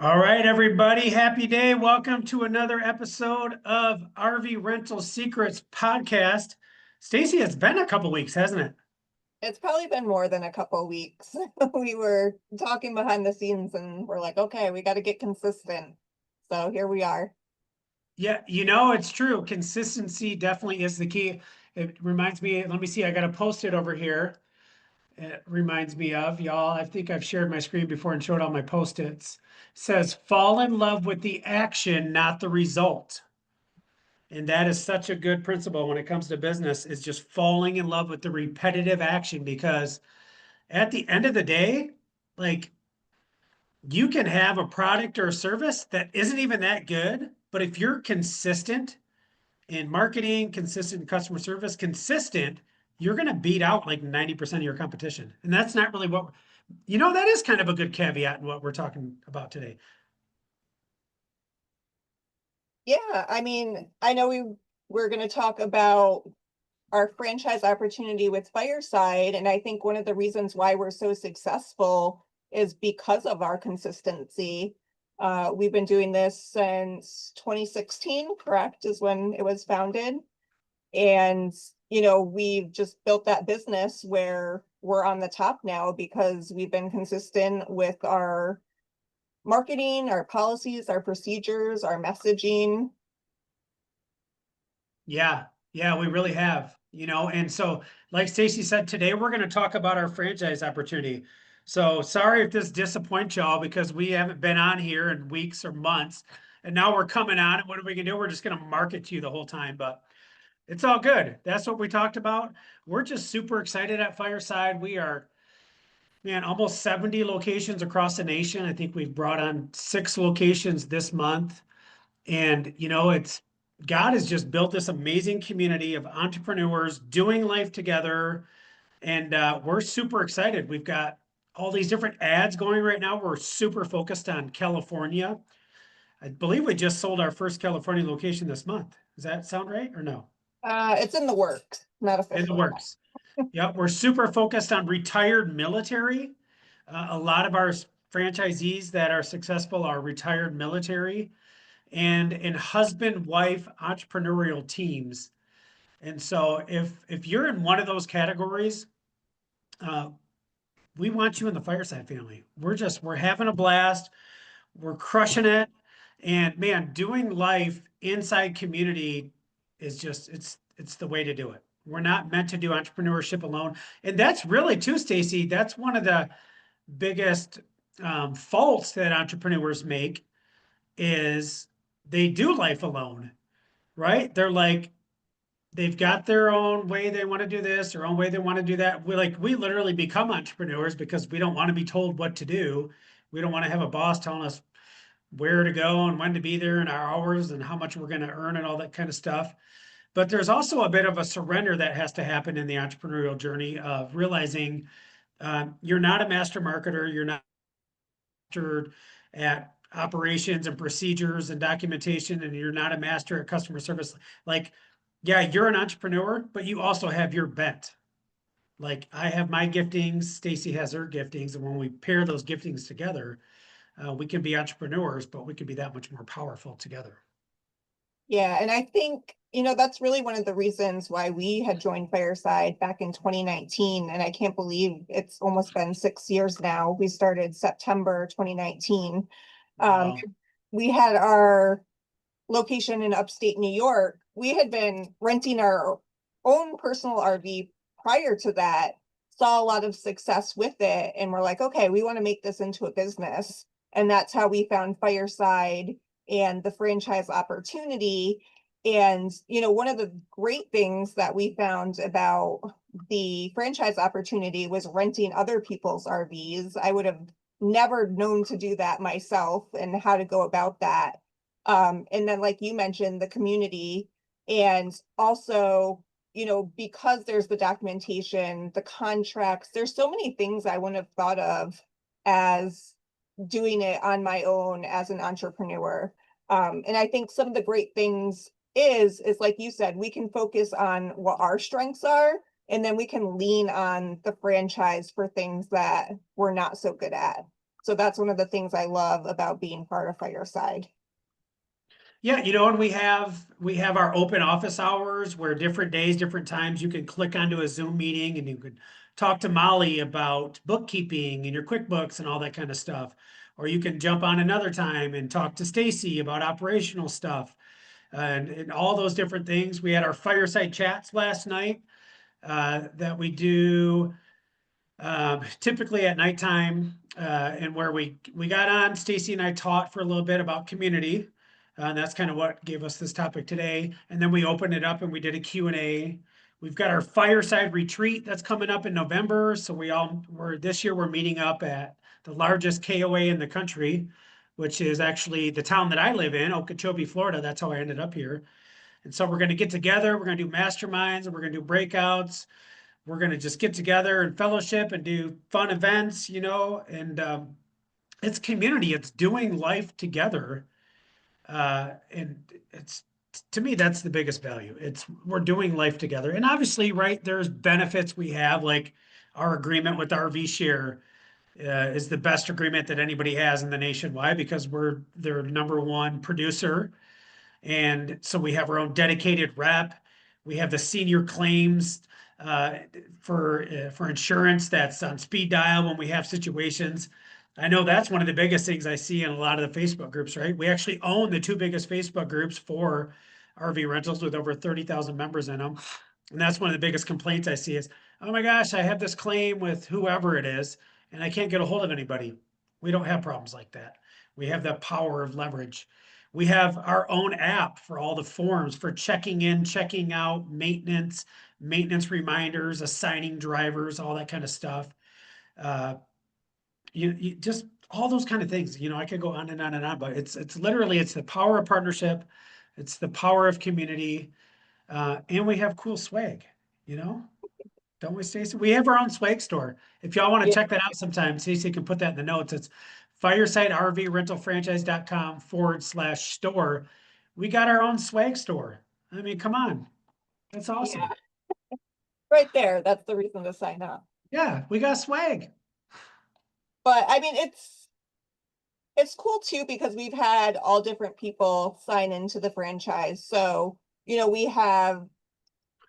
All right, everybody. Happy day. Welcome to another episode of RV Rental Secrets podcast. Stacy, it's been a couple weeks, hasn't it? It's probably been more than a couple weeks. We were talking behind the scenes and we're like, okay, we got to get consistent. So here we are. Yeah, it's true. Consistency definitely is the key. It reminds me, let me see, I got to post it over here. It reminds me of y'all. I think I've shared my screen before and showed all my post-its. It says, fall in love with the action, not the result. And that is such a good principle when it comes to business, is just falling in love with the repetitive action because at the end of the day, like you can have a product or a service that isn't even that good, but if you're consistent in marketing, consistent in customer service, consistent, you're going to beat out like 90% of your competition. And that's not really that is kind of a good caveat in what we're talking about today. Yeah, I know we're going to talk about our franchise opportunity with Fireside, and I think one of the reasons why we're so successful is because of our consistency. We've been doing this since 2016, correct, is when it was founded. And, we've just built that business where we're on the top now because we've been consistent with our marketing, our policies, our procedures, our messaging. Yeah, yeah, we really have, and so like Stacy said, today we're going to talk about our franchise opportunity. So sorry if this disappoints y'all because we haven't been on here in weeks or months, and now we're coming on. And what are we gonna do? We're just gonna market to you the whole time, but it's all good. That's what we talked about. We're just super excited at Fireside. We are, man, almost 70 locations across the nation. I think we've brought on 6 locations this month. And, it's God has just built this amazing community of entrepreneurs doing life together. And we're super excited. We've got all these different ads going right now. We're super focused on California. I believe we just sold our first California location this month. Does that sound right or no? It's in the works, not In the official yet. works. Yep, we're super focused on retired military. A lot of our franchisees that are successful are retired military and in husband wife entrepreneurial teams. And so if you're in one of those categories, uh, we want you in the Fireside family. We're having a blast. We're crushing it. And man, doing life inside community is just it's the way to do it. We're not meant to do entrepreneurship alone. And that's really too, Stacy, that's one of the biggest faults that entrepreneurs make is they do life alone, right? They're like, they've got their own way they want to do this, their own way they want to do that. We literally become entrepreneurs because we don't want to be told what to do. We don't want to have a boss telling us where to go and when to be there and our hours and how much we're going to earn and all that kind of stuff. But there's also a bit of a surrender that has to happen in the entrepreneurial journey of realizing you're not a master marketer, you're not mastered at operations and procedures and documentation, and you're not a master at customer service. Like, yeah, you're an entrepreneur, but you also have your bent. Like I have my giftings, Stacy has her giftings, and when we pair those giftings together, we can be entrepreneurs, but we can be that much more powerful together. Yeah, and I think, that's really one of the reasons why we had joined Fireside back in 2019. And I can't believe it's almost been 6 years now. We started September 2019. Um, Wow. we had our location in upstate New York. We had been renting our own personal RV prior to that, saw a lot of success with it, and we're like, okay, we want to make this into a business. And that's how we found Fireside and the franchise opportunity. And, one of the great things that we found about the franchise opportunity was renting other people's RVs. I would have never known to do that myself and how to go about that. And then, like you mentioned, the community, and also, because there's the documentation, the contracts, there's so many things I wouldn't have thought of as doing it on my own as an entrepreneur. And I think some of the great things is like you said, we can focus on what our strengths are, and then we can lean on the franchise for things that we're not so good at. So that's one of the things I love about being part of Fireside. Yeah, and we have our open office hours where different days, different times you can click onto a Zoom meeting and you could talk to Molly about bookkeeping and your QuickBooks and all that kind of stuff. Or you can jump on another time and talk to Stacy about operational stuff and all those different things. We had our fireside chats last night that we do typically at nighttime, and where we got on, Stacy and I taught for a little bit about community. And that's kind of what gave us this topic today. And then we opened it up and we did a Q&A. We've got our fireside retreat that's coming up in November. So this year we're meeting up at the largest KOA in the country, which is actually the town that I live in, Okeechobee, Florida. That's how I ended up here. And so we're going to get together, we're going to do masterminds, and we're going to do breakouts. We're going to just get together and fellowship and do fun events, and it's community, it's doing life together. And it's, to me, that's the biggest value. We're doing life together. And obviously, right, there's benefits we have, like our agreement with RV Share is the best agreement that anybody has in the nation. Why? Because we're their number one producer, and so we have our own dedicated rep. We have the senior claims uh, for insurance that's on speed dial when we have situations. I know that's one of the biggest things I see in a lot of the Facebook groups, right? We actually own the two biggest Facebook groups for RV rentals with over 30,000 members in them. And that's one of the biggest complaints I see is, oh my gosh, I have this claim with whoever it is, and I can't get a hold of anybody. We don't have problems like that. We have the power of leverage. We have our own app for all the forms for checking in, checking out, maintenance reminders, assigning drivers, all that kind of stuff. Uh, you just all those kind of things. I could go on and on and on, but it's literally it's the power of partnership, it's the power of community, and we have cool swag. You know, don't we, Stacey? We have our own swag store. If y'all want to Yeah. check that out sometime, Stacey can put that in the notes. It's firesidervrentalfranchise.com/store. We got our own swag store. I mean, come on. That's Yeah, awesome. right there. That's the reason to sign up. Yeah, we got swag. But I mean, it's cool too because we've had all different people sign into the franchise. So, we have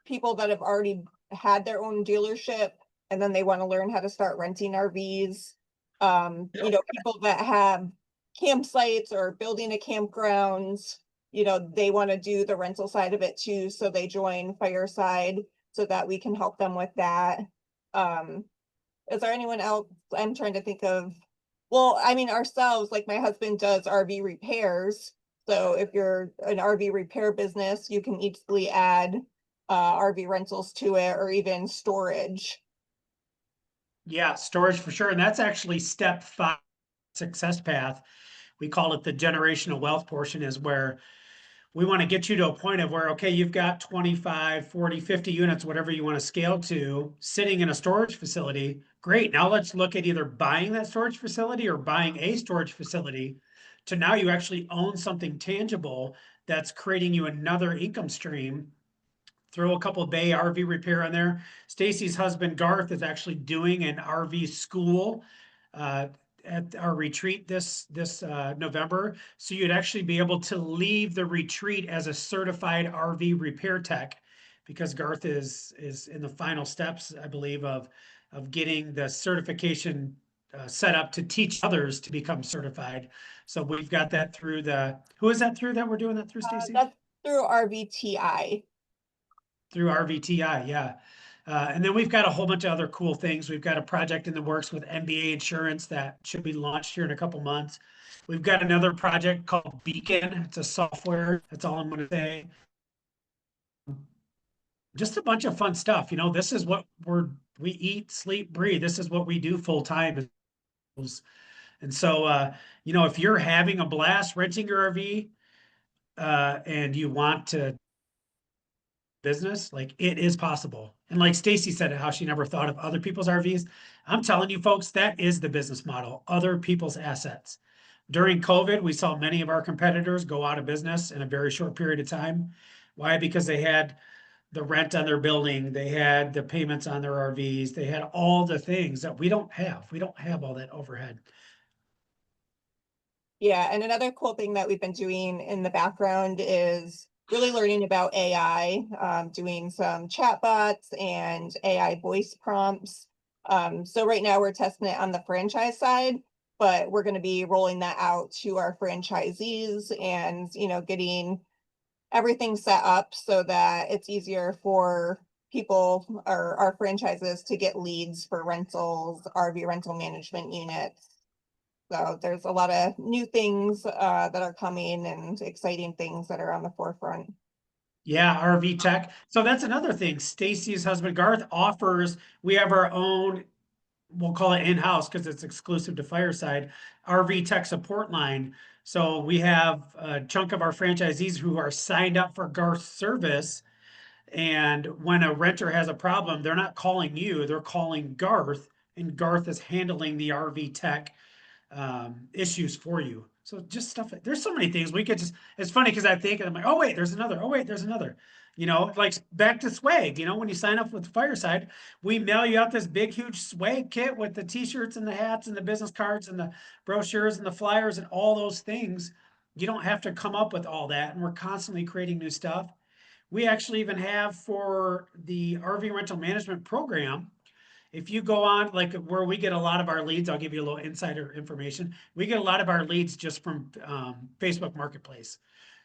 people that have already had their own dealership and then they want to learn how to start renting RVs. People that have campsites or building a campground, they want to do the rental side of it too. So they join Fireside so that we can help them with that. Um, is there anyone else? I'm trying to think of, well, I mean, ourselves, like my husband does RV repairs. So if you're an RV repair business, you can easily add RV rentals to it or even storage. Yeah, storage for sure. And that's actually step 5 success path. We call it the generational wealth portion, is where we want to get you to a point of where, okay, you've got 25, 40, 50 units, whatever you want to scale to, sitting in a storage facility. Great. Now let's look at either buying that storage facility or buying a storage facility to now you actually own something tangible that's creating you another income stream. Throw a couple of bay RV repair on there. Stacy's husband Garth is actually doing an RV school uh, at our retreat this November. So you'd actually be able to leave the retreat as a certified RV repair tech, because Garth is in the final steps, I believe, of getting the certification set up to teach others to become certified. So we've got that through who is that through that we're doing that through, Stacy? That's through RVTI. Through RVTI, yeah. And then we've got a whole bunch of other cool things. We've got a project in the works with NBA Insurance that should be launched here in a couple months. We've got another project called Beacon. It's a software. That's all I'm going to say. Just a bunch of fun stuff. This is what we eat, sleep, breathe. This is what we do full time. And so, if you're having a blast renting your RV and you want to business, like it is possible. And like Stacy said, how she never thought of other people's RVs. I'm telling you folks, that is the business model, other people's assets. During COVID, we saw many of our competitors go out of business in a very short period of time. Why? Because they had the rent on their building, they had the payments on their RVs, they had all the things that we don't have. We don't have all that overhead. Yeah, and another cool thing that we've been doing in the background is really learning about AI, doing some chatbots and AI voice prompts. So right now we're testing it on the franchise side, but we're going to be rolling that out to our franchisees and, getting everything set up so that it's easier for people or our franchises to get leads for rentals, RV rental management units. So there's a lot of new things that are coming and exciting things that are on the forefront. Yeah, RV tech. So that's another thing. Stacy's husband Garth offers, we have our own, we'll call it in-house because it's exclusive to Fireside, RV tech support line. So we have a chunk of our franchisees who are signed up for Garth's service. And when a renter has a problem, they're not calling you, they're calling Garth, and Garth is handling the RV tech issues for you. So just stuff. There's so many things we could just. It's funny because I think I'm like, oh wait, there's another. Oh wait, there's another. Like back to swag. When you sign up with Fireside, we mail you out this big, huge swag kit with the T-shirts and the hats and the business cards and the brochures and the flyers and all those things. You don't have to come up with all that, and we're constantly creating new stuff. We actually even have for the RV rental management program, if you go on like where we get a lot of our leads, I'll give you a little insider information. We get a lot of our leads just from Facebook Marketplace.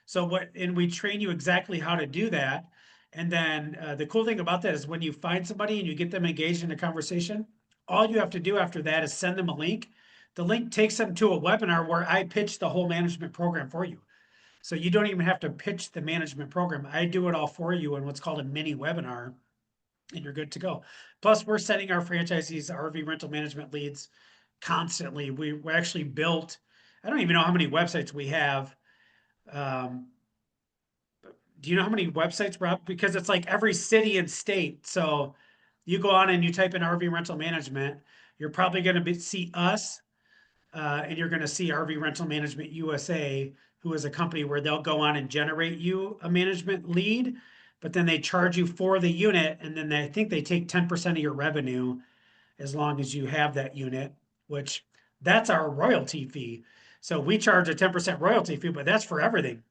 So and we train you exactly how to do that. And then the cool thing about that is when you find somebody and you get them engaged in a conversation, all you have to do after that is send them a link. The link takes them to a webinar where I pitch the whole management program for you. So you don't even have to pitch the management program. I do it all for you in what's called a mini webinar, and you're good to go. Plus, we're sending our franchisees RV rental management leads constantly. We actually built, I don't even know how many websites we have. Um, do you know how many websites, Rob? Because it's like every city and state. So you go on and you type in RV rental management, you're probably going to see us, and you're going to see RV Rental Management USA, who is a company where they'll go on and generate you a management lead, but then they charge you for the unit, and then I think they take 10% of your revenue as long as you have that unit, which that's our royalty fee. So we charge a 10% royalty fee, but that's for everything.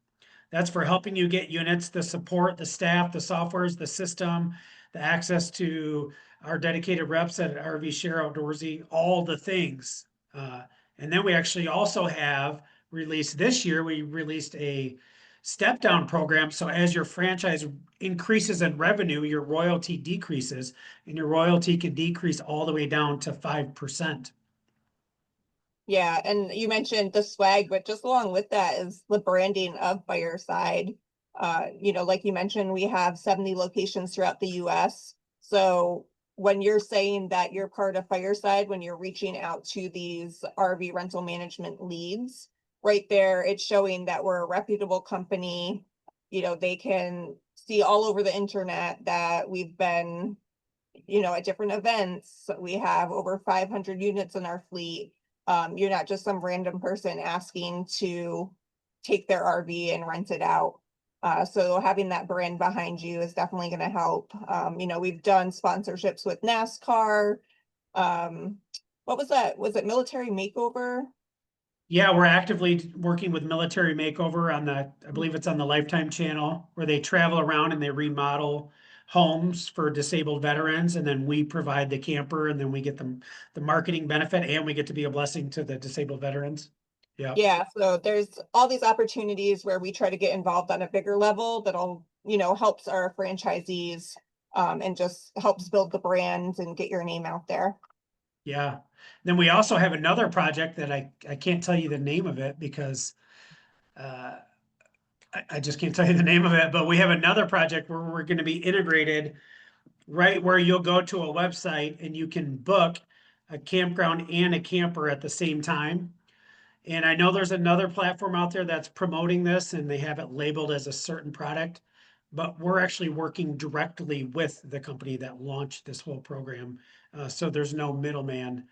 That's for helping you get units, the support, the staff, the softwares, the system, the access to our dedicated reps at RV Share Outdoorsy, all the things. And then we actually also have released this year, we released a step down program. So as your franchise increases in revenue, your royalty decreases, and your royalty can decrease all the way down to 5%. Yeah, and you mentioned the swag, but just along with that is the branding of Fireside. Like you mentioned, we have 70 locations throughout the US. So when you're saying that you're part of Fireside, when you're reaching out to these RV rental management leads, right there, it's showing that we're a reputable company. They can see all over the internet that we've been, at different events. We have over 500 units in our fleet. You're not just some random person asking to take their RV and rent it out. So having that brand behind you is definitely going to help. We've done sponsorships with NASCAR. What was that? Was it Military Makeover? Yeah, we're actively working with Military Makeover on I believe it's on the Lifetime channel, where they travel around and they remodel homes for disabled veterans, and then we provide the camper, and then we get the marketing benefit, and we get to be a blessing to the disabled veterans. Yeah, Yeah, so there's all these opportunities where we try to get involved on a bigger level that'll, helps our franchisees and just helps build the brand and get your name out there. yeah. Then we also have another project that I can't tell you the name of it because uh, I just can't tell you the name of it, but we have another project where we're going to be integrated right where you'll go to a website and you can book a campground and a camper at the same time. And I know there's another platform out there that's promoting this and they have it labeled as a certain product, but we're actually working directly with the company that launched this whole program. So there's no middleman,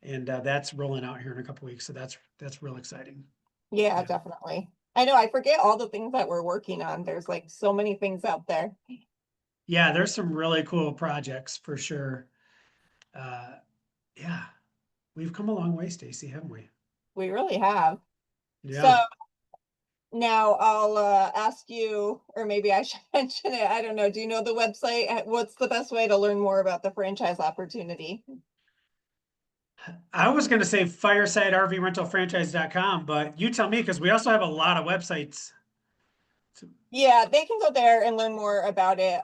and that's rolling out here in a couple weeks. So that's real exciting. Yeah, Yeah. definitely. I know I forget all the things that we're working on. There's like so many things out there. Yeah, there's some really cool projects for sure. Yeah, we've come a long way, Stacy, haven't we? We really have. So Yeah. now I'll ask you, or maybe I should mention it. I don't know. Do you know the website? What's the best way to learn more about the franchise opportunity? I was going to say firesidervrentalfranchise.com, but you tell me because we also have a lot of websites. So- Yeah, they can go there and learn more about it.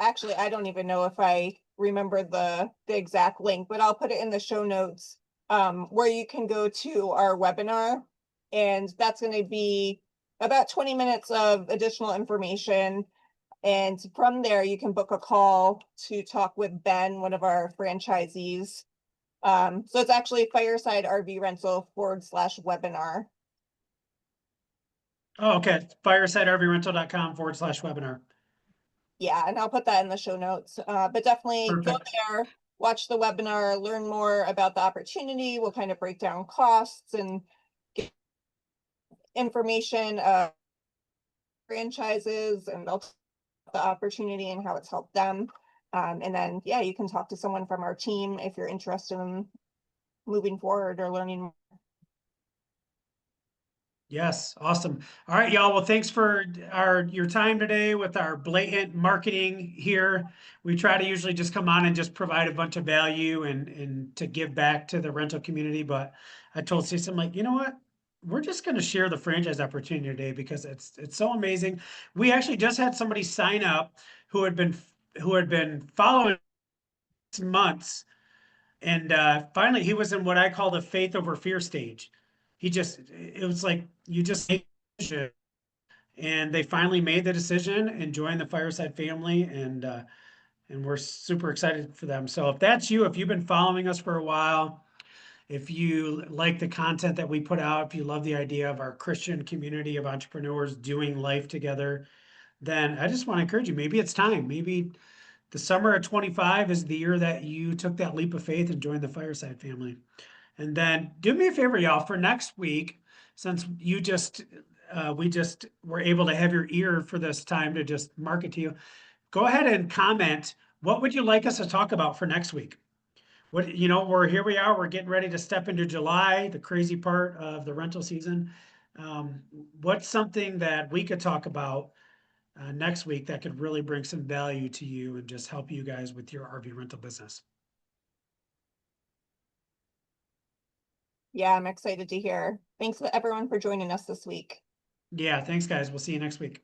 Actually, I don't even know if I remember the exact link, but I'll put it in the show notes, where you can go to our webinar, and that's going to be about 20 minutes of additional information. And from there, you can book a call to talk with Ben, one of our franchisees. So it's actually Fireside RV Rental /webinar. Oh, okay. Firesidervrental.com/webinar. Yeah, and I'll put that in the show notes. But definitely go Perfect. there, watch the webinar, learn more about the opportunity. We'll kind of break down costs and get information, franchises, and also the opportunity and how it's helped them. And then, yeah, you can talk to someone from our team if you're interested in moving forward or learning. Yes, awesome. All right, y'all. Well, thanks for your time today with our blatant marketing here. We try to usually just come on and just provide a bunch of value and to give back to the rental community. But I told Cecil, I'm like, you know what? We're just going to share the franchise opportunity today because it's so amazing. We actually just had somebody sign up who had been following us months, and finally he was in what I call the faith over fear stage. It was like you just make a decision, and they finally made the decision and joined the Fireside family, and we're super excited for them. So if that's you, if you've been following us for a while, if you like the content that we put out, if you love the idea of our Christian community of entrepreneurs doing life together, then I just want to encourage you. Maybe it's time. Maybe the summer of 25 is the year that you took that leap of faith and joined the Fireside family. And then do me a favor, y'all, for next week, since we just were able to have your ear for this time to just market to you, go ahead and comment. What would you like us to talk about for next week? Here we are, we're getting ready to step into July, the crazy part of the rental season. Um, what's something that we could talk about next week that could really bring some value to you and just help you guys with your RV rental business? Yeah, I'm excited to hear. Thanks everyone for joining us this week. Yeah, thanks, guys. We'll see you next week.